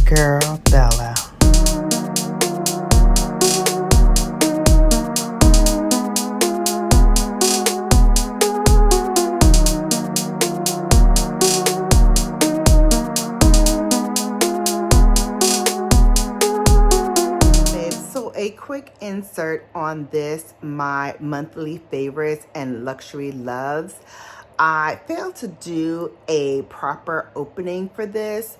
Girl Bella. So a quick insert on this, my monthly favorites and luxury loves. I failed to do a proper opening for this,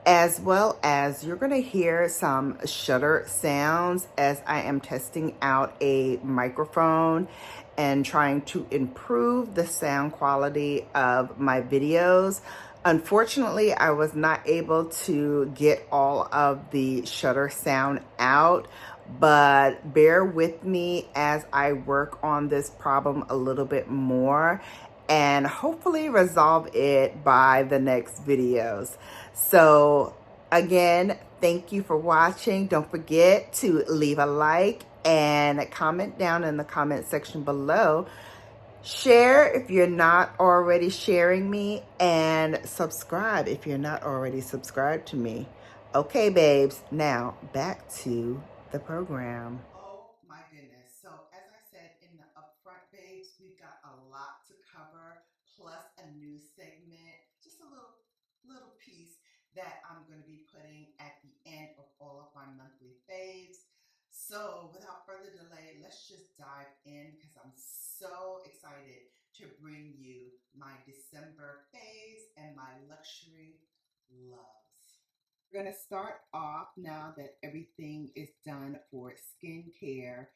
as well as you're going to hear some shutter sounds as I am testing out a microphone and trying to improve the sound quality of my videos. Unfortunately, I was not able to get all of the shutter sound out, but bear with me as I work on this problem a little bit more and hopefully resolve it by the next videos. So again, thank you for watching. Don't forget to leave a like and comment down in the comment section below. Share if you're not already sharing me, and subscribe if you're not already subscribed to me. Okay, babes, now back to the program. Oh my goodness. So as I said in the upfront, babes, we've got a lot to cover, plus a new segment, just a little piece that I'm going to be putting at the end of all of my monthly faves. So without further delay, let's just dive in because I'm so excited to bring you my December faves and my luxury loves. We're going to start off now that everything is done for skincare.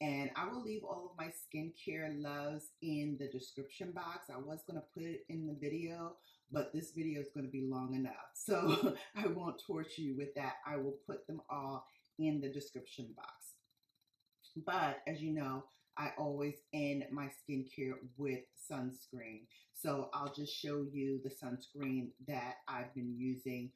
And I will leave all of my skincare loves in the description box. I was going to put it in the video, but this video is going to be long enough. So I won't torture you with that. I will put them all in the description box. But as you know, I always end my skincare with sunscreen. So I'll just show you the sunscreen that I've been using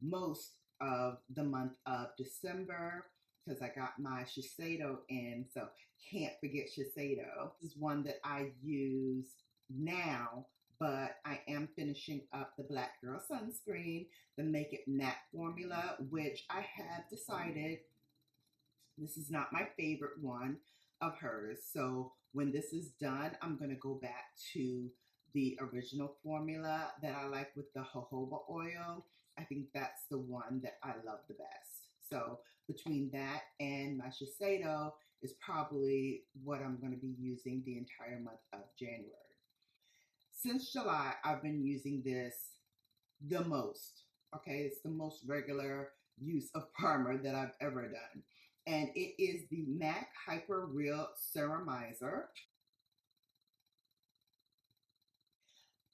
most of the month of December because I got my Shiseido in, so can't forget Shiseido. This is one that I use now, but I am finishing up the Black Girl sunscreen, the Make It Matte formula, which I have decided this is not my favorite one of hers. So when this is done, I'm going to go back to the original formula that I like with the jojoba oil. I think that's the one that I love the best. So between that and my Shiseido is probably what I'm going to be using the entire month of January. Since July, I've been using this the most. Okay, it's the most regular use of primer that I've ever done. And it is the MAC Hyper Real Ceramizer.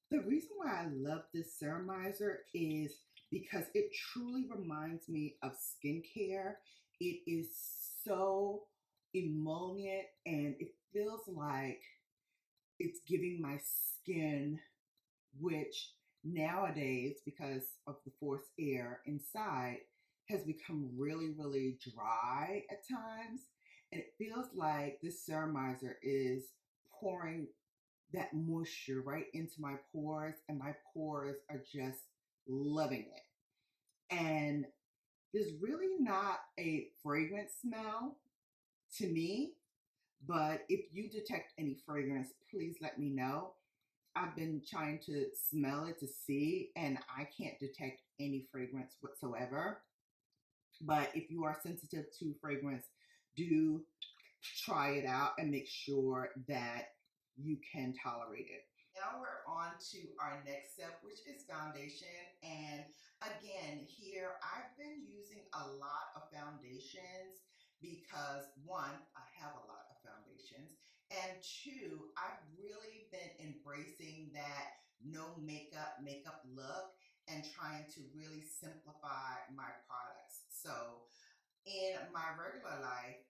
The reason why I love this ceramizer is because it truly reminds me of skincare. It is so emollient and it feels like it's giving my skin, which nowadays, because of the forced air inside, has become really, really dry at times. And it feels like this ceramizer is pouring that moisture right into my pores, and my pores are just loving it. And there's really not a fragrance smell to me, but if you detect any fragrance, please let me know. I've been trying to smell it to see, and I can't detect any fragrance whatsoever. But if you are sensitive to fragrance, do try it out and make sure that you can tolerate it. Now we're on to our next step, which is foundation. And again, here I've been using a lot of foundations because one, I have a lot of foundations, and two, I've really been embracing that no makeup look and trying to really simplify my products. So in my regular life,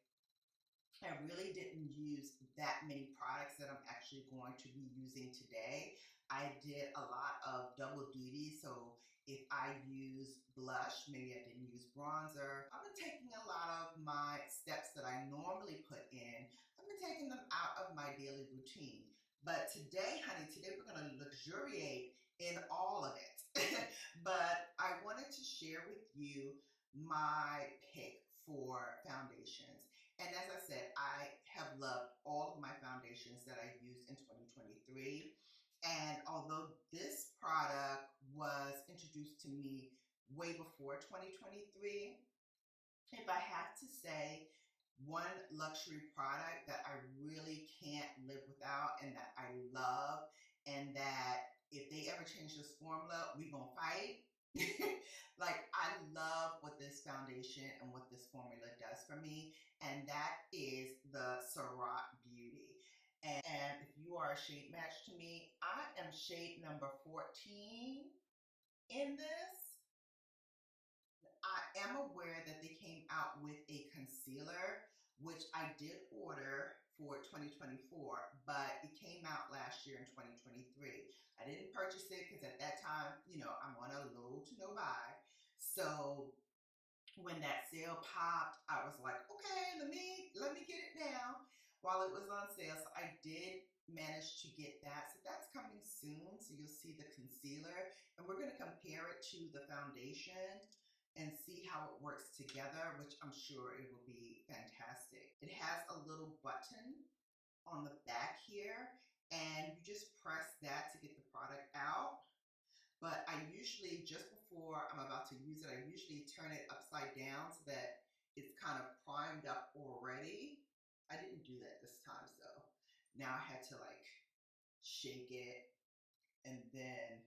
I really didn't use that many products that I'm actually going to be using today. I did a lot of double duty. So if I use blush, maybe I didn't use bronzer. I've been taking a lot of my steps that I normally put in. I've been taking them out of my daily routine. But today, honey, today we're going to luxuriate in all of it. But I wanted to share with you my pick for foundations. And as I said, I have loved all of my foundations that I used in 2023. And although this product was introduced to me way before 2023, if I have to say one luxury product that I really can't live without and that I love, and that if they ever change this formula, we gonna fight. Like, I love what this foundation and what this formula does for me, and that is the Ciroc Beauty. And if you are a shade match to me, I am shade number 14 in this. I am aware that they came out with a concealer, which I did order for 2024, but it came out last year in 2023. I didn't purchase it because at that time, you know, I'm on a low to no buy. So when that sale popped, I was like, okay, let me get it now while it was on sale. So I did manage to get that. So that's coming soon. So you'll see the concealer, and we're going to compare it to the foundation and see how it works together, which I'm sure it will be fantastic. It has a little button on the back here, and you just press that to get the product out. But I usually, just before I'm about to use it, I usually turn it upside down so that it's kind of primed up already. I didn't do that this time, so now I had to like shake it and then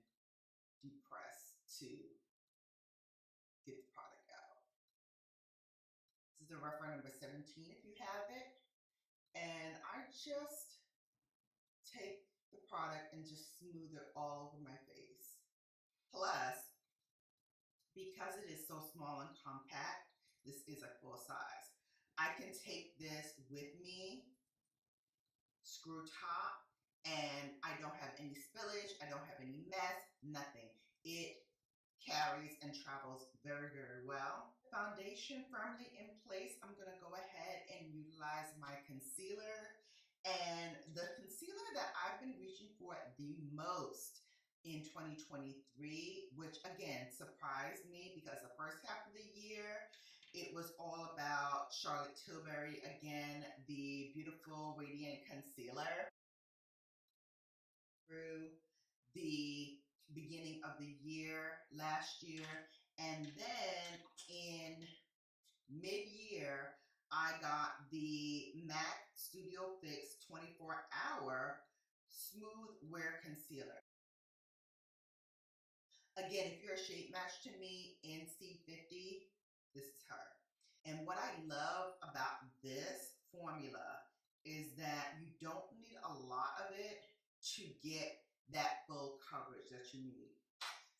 depress to get the product out. This is the reference number 17 if you have it. And I just take the product and just smooth it all over my face. Plus, because it is so small and compact, this is a full size. I can take this with me, screw top, and I don't have any spillage, I don't have any mess, nothing. It carries and travels very, very well. Foundation firmly in place, I'm gonna go ahead and utilize my concealer. And the concealer that I've been reaching for the most in 2023, which again surprised me because the first half of the year, it was all about Charlotte Tilbury, again, the beautiful radiant concealer. Through the beginning of the year last year, and then in mid-year I got the MAC Studio Fix 24-hour smooth wear concealer. Again, if you're a shade match to me, NC50, this is her. And what I love about this formula is that you don't need a lot of it to get that full coverage that you need.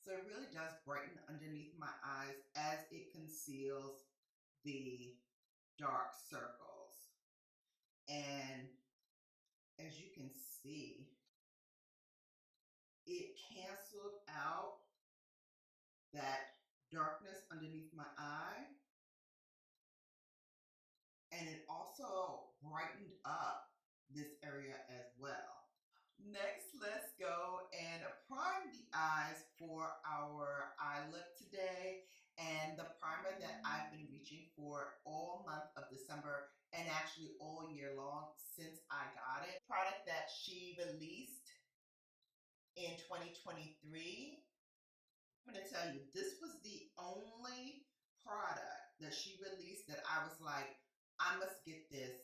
So it really does brighten underneath my eyes as it conceals the dark circles. And as you can see, it canceled out that darkness underneath my eye, and it also brightened up this area as well. Next, let's go and prime the eyes for our eye look today. And the primer that I've been reaching for all month of December and actually all year long since I got it. Product that she released in 2023. I'm going to tell you, this was the only product that she released that I was like, I must get this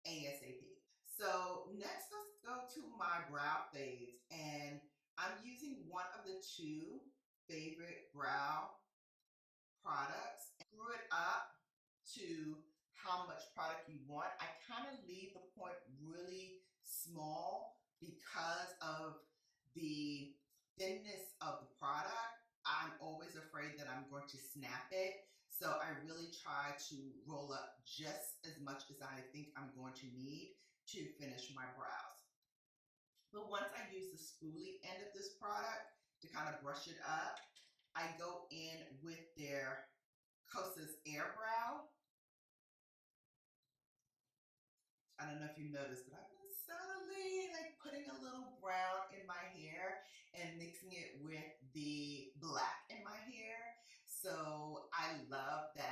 ASAP. So next, let's go to my brow fades, and I'm using one of the two favorite brow products. Screw it up to how much product you want. I kind of leave the point really small because of the thinness of the product. I'm always afraid that I'm going to snap it. So I really try to roll up just as much as I think I'm going to need to finish my brows. But once I use the spoolie end of this product to kind of brush it up, I go in with their Kosas Air Brow. I don't know if you noticed, but I've been subtly like putting a little brown in my hair and mixing it with the black in my hair. So I love that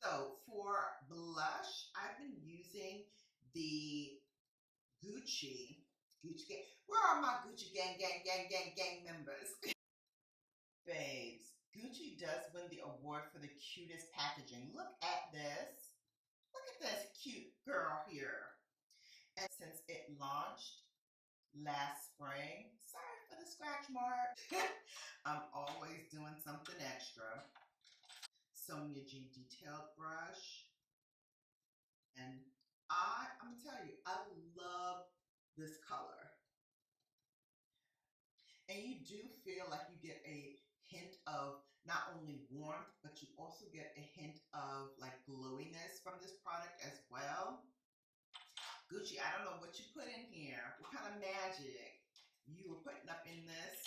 So for blush, I've been using the Gucci gang. Where are my Gucci gang members? Babes, Gucci does win the award for the cutest packaging. Look at this. Look at this cute girl here. And since it launched last spring, sorry for the scratch mark. I'm always doing something extra. Sonia G detailed brush. And I'm gonna tell you, I love this color. And you do feel like you get a hint of not only warmth, but you also get a hint of like glowiness from this product as well. Gucci, I don't know what you put in here, what kind of magic you were putting up in this,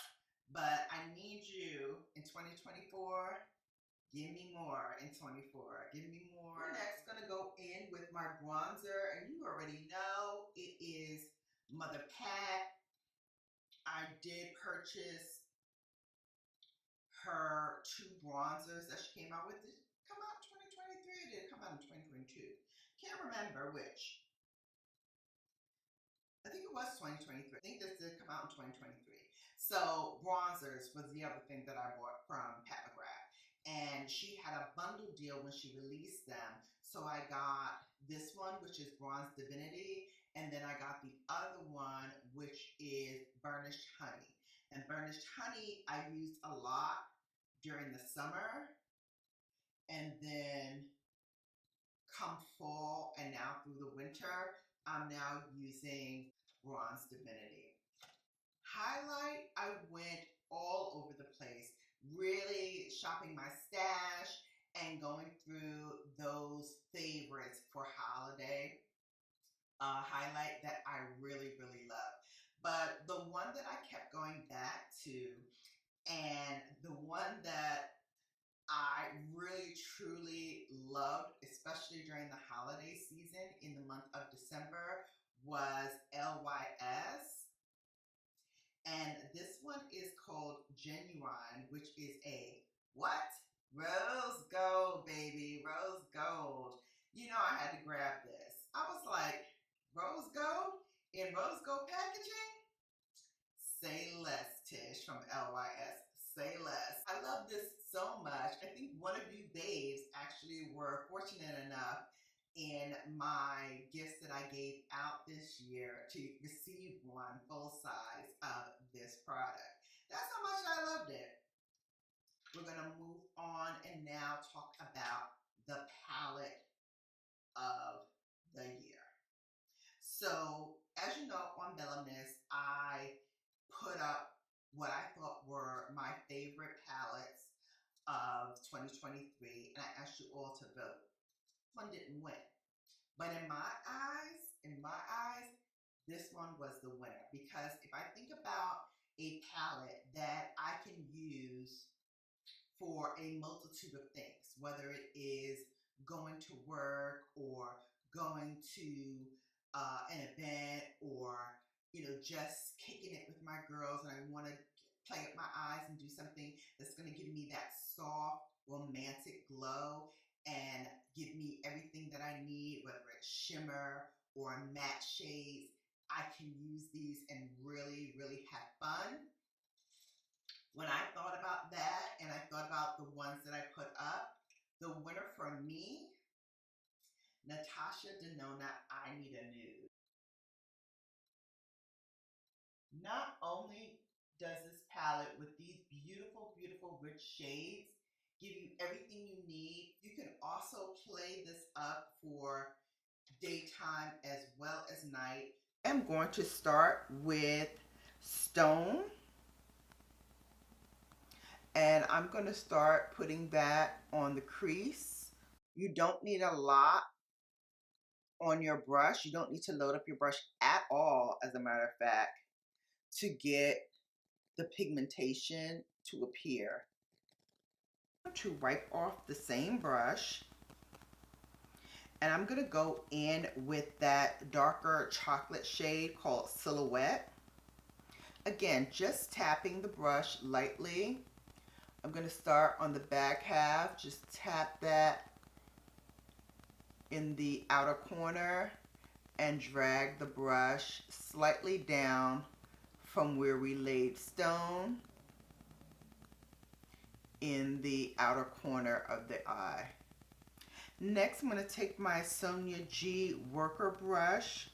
but I need you in 2024. Give me more in 24. Give me more. We're next gonna go in with my bronzer, and you already know it is Mother Pat. I did purchase her two bronzers that she came out with. Did it come out in 2023 or did it come out in 2022? Can't remember which. I think it was 2023. I think this did come out in 2023. So bronzers was the other thing that I bought from Pat McGrath. And she had a bundle deal when she released them. So I got this one, which is Bronze Divinity. And then I got the other one, which is Burnished Honey. And Burnished Honey I used a lot during the summer. And then come fall and now through the winter, I'm now using Bronze Divinity. Highlight, I went all over the place, really shopping my stash and going through those favorites for holiday highlight that I really, really love. But the one that I kept going back to, and the one that I really truly loved, especially during the holiday season in the month of December, was LYS. And this one is called Genuine, which is a what? Rose gold, baby, rose gold. You know, I had to grab this. I was like, rose gold in rose gold packaging? Say less, Tish from LYS. Say less. I love this so much. I think one of you babes actually were fortunate enough in my gifts that I gave out this year to receive one full size of this product. That's how much I loved it. We're going to move on and now talk about the palette of the year. So, as you know, on Bella Miss, I put up what I thought were my favorite palettes of 2023, and I asked you all to vote. One didn't win, but in my eyes, this one was the winner, because if I think about a palette that I can use for a multitude of things, whether it is going to work or going to an event, or just kicking it with my girls, and I want to play up my eyes and do something that's going to give me that soft romantic glow and give me everything that I need, whether it's shimmer or matte shades. I can use these and really, really have fun. When I thought about that and I thought about the ones that I put up, the winner for me, Natasha Denona, I Need a Nude. Not only does this palette with these beautiful, beautiful rich shades give you everything you need, you can also play this up for daytime as well as night. I'm going to start with Stone. And I'm going to start putting that on the crease. You don't need a lot on your brush. You don't need to load up your brush at all, as a matter of fact, to get the pigmentation to appear. To wipe off the same brush, and I'm going to go in with that darker chocolate shade called Silhouette. Again, just tapping the brush lightly. I'm going to start on the back half, just tap that in the outer corner and drag the brush slightly down from where we laid stone in the outer corner of the eye. Next, I'm going to take my Sonia G worker brush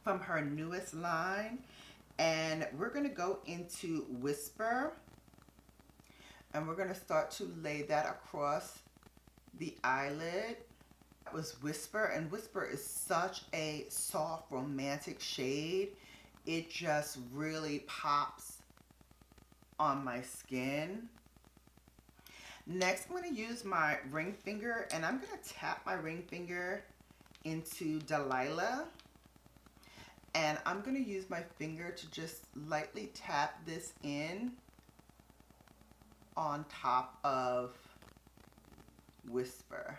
from her newest line, and we're going to go into Whisper, and we're going to start to lay that across the eyelid. That was Whisper, and Whisper is such a soft, romantic shade. It just really pops on my skin. Next, I'm going to use my ring finger, and I'm going to tap my ring finger into Delilah. And I'm going to use my finger to just lightly tap this in on top of Whisper.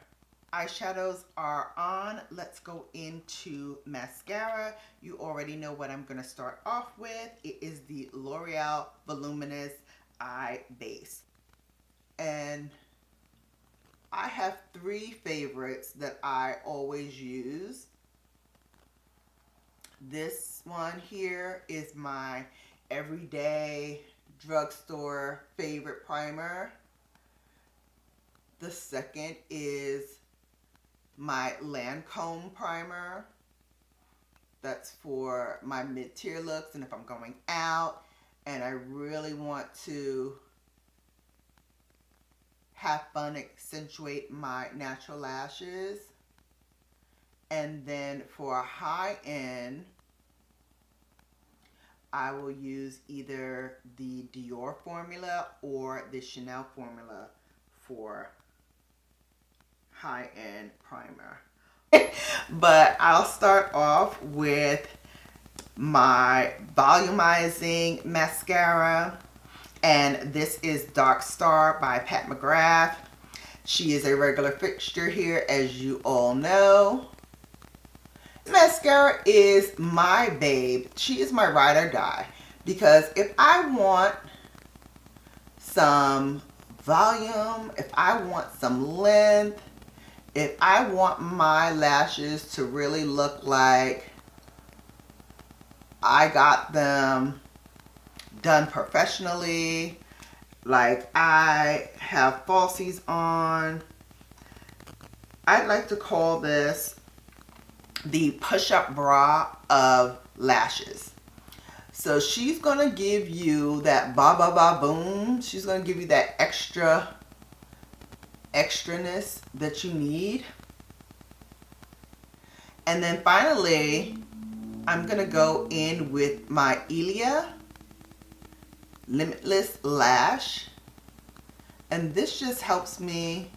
Eyeshadows are on. Let's go into mascara. You already know what I'm going to start off with. It is the L'Oreal Voluminous Eye Base. And I have three favorites that I always use. This one here is my everyday drugstore favorite primer. The second is my Lancome primer. That's for my mid-tier looks and if I'm going out and I really want to have fun, accentuate my natural lashes. And then for a high end, I will use either the Dior formula or the Chanel formula for high-end primer. But I'll start off with my volumizing mascara, and this is Dark Star by Pat McGrath. She is a regular fixture here, as you all know. Mascara is my babe. She is my ride or die, because if I want some volume, if I want some length, if I want my lashes to really look like I got them done professionally, like I have falsies on, I'd like to call this the push-up bra of lashes. So she's gonna give you that ba ba ba boom. She's gonna give you that extraness that you need. And then finally, I'm gonna go in with my Ilia Limitless Lash, and this just helps me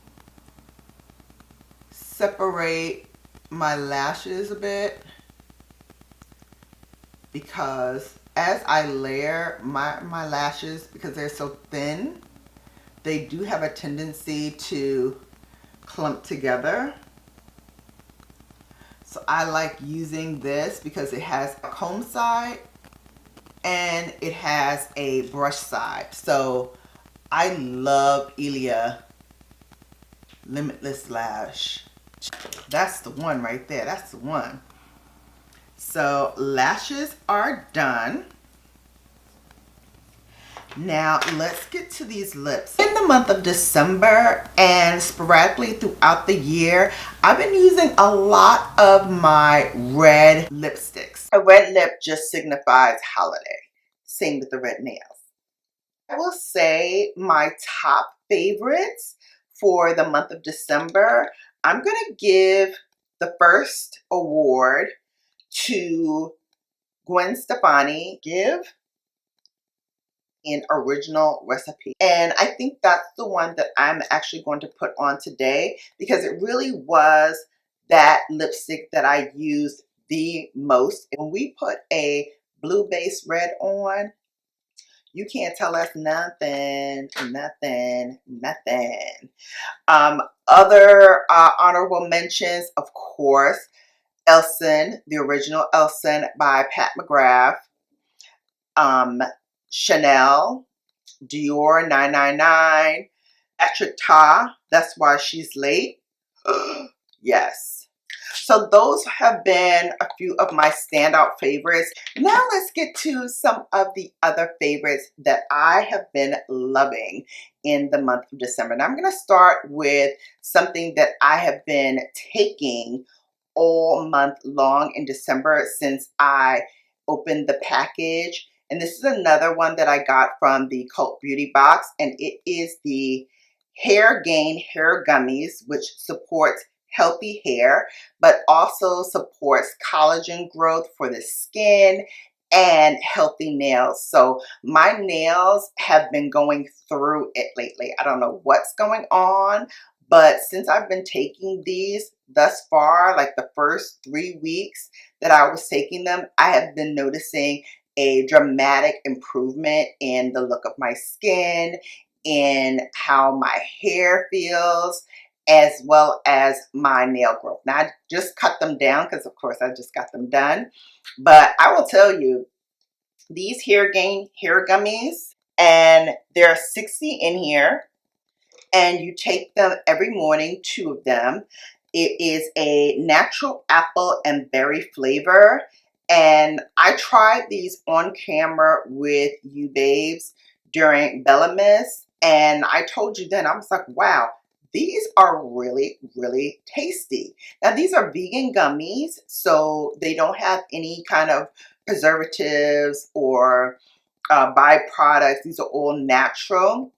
separate my lashes a bit, because as I layer my lashes, because they're so thin, they do have a tendency to clump together. So I like using this because it has a comb side and it has a brush side. So I love Ilia Limitless Lash. That's the one right there. That's the one. So lashes are done. Now let's get to these lips. In the month of December and sporadically throughout the year, I've been using a lot of my red lipsticks. A red lip just signifies holiday. Same with the red nails. I will say my top favorites for the month of December, I'm going to give the first award to Gwen Stefani. Give in Original Recipe. And I think that's the one that I'm actually going to put on today, because it really was that lipstick that I used the most. And we put a blue base red on, you can't tell us nothing, nothing, nothing. Other honorable mentions, of course, Elson, the original Elson by Pat McGrath, Chanel, Dior 999, Tatcha, That's Why She's Late. Yes. So those have been a few of my standout favorites. Now let's get to some of the other favorites that I have been loving in the month of December. Now I'm going to start with something that I have been taking all month long in December since I opened the package. And this is another one that I got from the Cult Beauty box, and it is the Hair Gain Hair Gummies, which supports healthy hair, but also supports collagen growth for the skin and healthy nails. So my nails have been going through it lately. I don't know what's going on, but since I've been taking these thus far, like the first 3 weeks that I was taking them, I have been noticing a dramatic improvement in the look of my skin, in how my hair feels, as well as my nail growth. Now, I just cut them down because, of course, I just got them done. But I will tell you, these Hair Gain hair gummies, and there are 60 in here, and you take them every morning, 2 of them. It is a natural apple and berry flavor, and I tried these on camera with you babes during Bellamas, and I told you then, I was like, wow, these are really, really tasty. Now, these are vegan gummies, so they don't have any kind of preservatives or byproducts. These are all natural.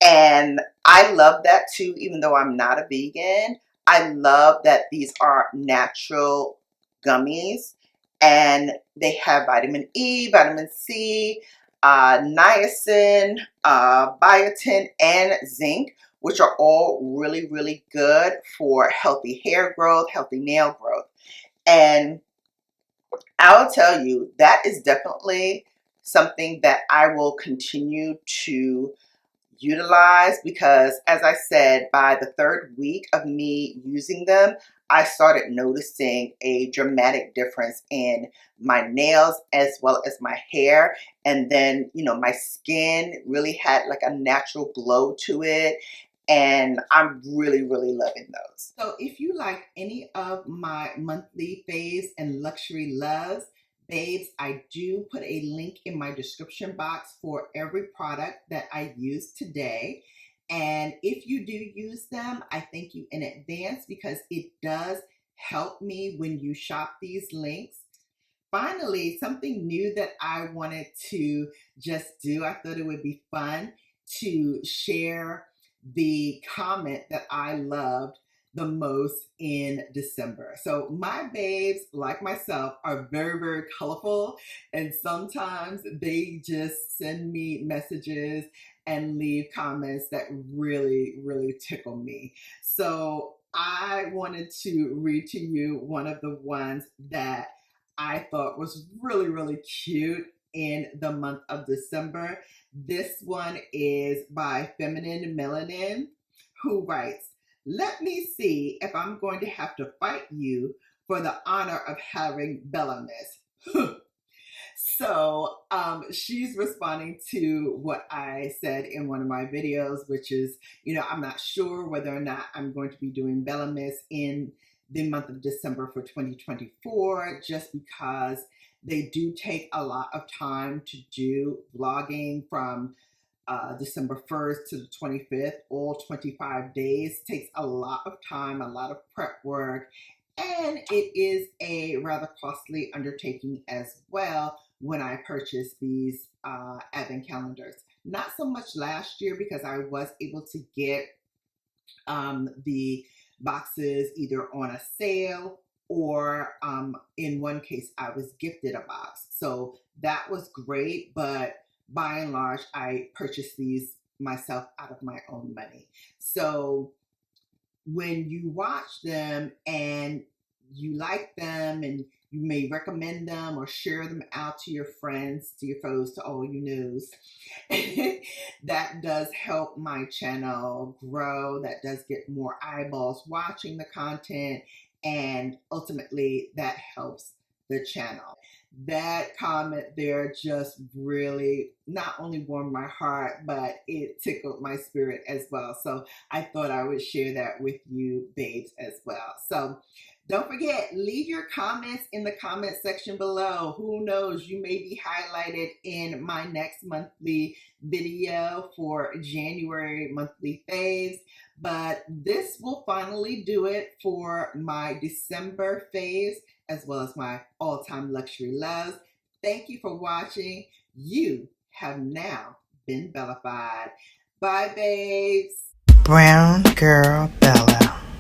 And I love that too, even though I'm not a vegan. I love that these are natural gummies, and they have vitamin E, vitamin C, niacin, biotin, and zinc, which are all really, really good for healthy hair growth, healthy nail growth. And I'll tell you, that is definitely something that I will continue to utilize, because as I said, by the 3rd week of me using them, I started noticing a dramatic difference in my nails as well as my hair. And then, you know, my skin really had like a natural glow to it. And I'm really, really loving those. So if you like any of my monthly faves and luxury loves, babes, I do put a link in my description box for every product that I use today. And if you do use them, I thank you in advance, because it does help me when you shop these links. Finally, something new that I wanted to just do, I thought it would be fun to share the comment that I loved the most in December. So my babes, like myself, are very, very colorful, and sometimes they just send me messages and leave comments that really, really tickle me. So I wanted to read to you one of the ones that I thought was really, really cute in the month of December. This one is by Feminine Melanin, who writes, "Let me see if I'm going to have to fight you for the honor of having Bellamas." So she's responding to what I said in one of my videos, which is, you know, I'm not sure whether or not I'm going to be doing Bellamas in the month of December for 2024, just because they do take a lot of time to do vlogging from December 1st to the 25th, all 25 days. Takes a lot of time, a lot of prep work, and it is a rather costly undertaking as well when I purchased these advent calendars. Not so much last year, because I was able to get the boxes either on a sale, or in one case I was gifted a box. So that was great, but by and large I purchased these myself out of my own money. So when you watch them and you like them, and you may recommend them or share them out to your friends, to your foes, to all you knows, that does help my channel grow. That does get more eyeballs watching the content, and ultimately that helps the channel. That comment there just really not only warmed my heart, but it tickled my spirit as well. So I thought I would share that with you babes as well. So don't forget, leave your comments in the comment section below. Who knows, you may be highlighted in my next monthly video for January monthly faves. But this will finally do it for my December faves, as well as my all-time luxury loves. Thank you for watching. You have now been Bellafied. Bye, babes. Brown Girl Bella.